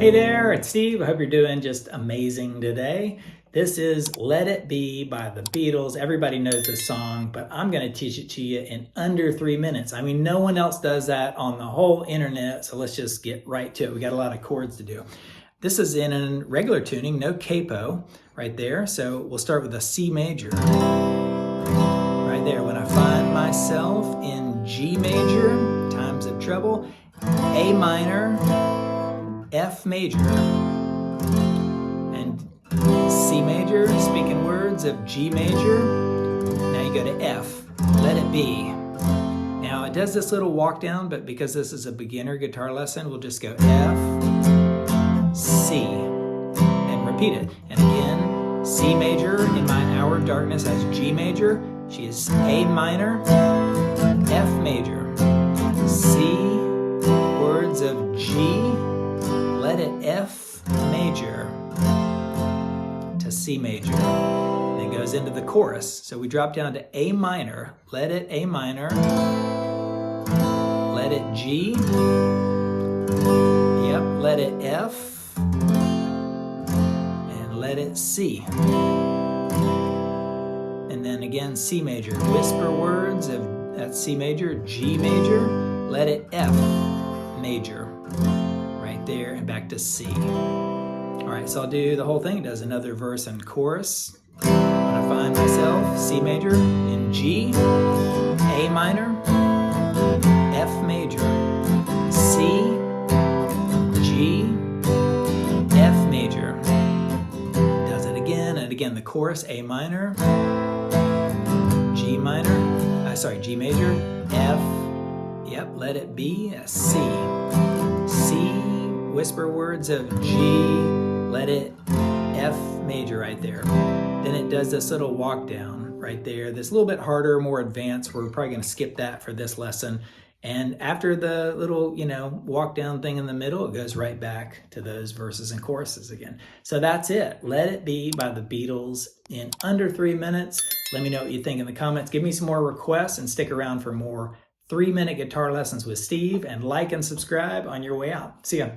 Hey there, it's Steve. I hope you're doing just amazing today. This is Let It Be by the Beatles. Everybody knows this song, but I'm going to teach it to you in under 3 minutes. I mean, no one else does that on the whole internet, so let's just get right to it. We got a lot of chords to do. This is in a regular tuning, no capo right there. So we'll start with a C major. Right there, when I find myself in G major, times of trouble, A minor, F major, and C major, speaking words of G major. Now you go to F, let it be. Now it does this little walk down, but because this is a beginner guitar lesson, we'll just go F, C, and repeat it. And again, C major in my hour of darkness has G major. She is A minor, F major, C, words of G, let it F major to C major. Then goes into the chorus. So we drop down to A minor, let it A minor, let it G, yep, let it F, and let it C. And then again, C major, whisper words of that C major, G major, let it F major. There and back to C. All right, so I'll do the whole thing. It does another verse and chorus. When I find myself, C major in G, A minor, F major, C, G, F major. Does it again and again. The chorus, A minor, G minor, G major, F, yep, let it be, C, C, whisper words of G, let it F major right there. Then it does this little walk down right there. This a little bit harder, more advanced. We're probably going to skip that for this lesson. And after the little, walk down thing in the middle, it goes right back to those verses and choruses again. So that's it. Let It Be by the Beatles in under 3 minutes. Let me know what you think in the comments. Give me some more requests and stick around for more 3-minute guitar lessons with Steve, and like and subscribe on your way out. See ya.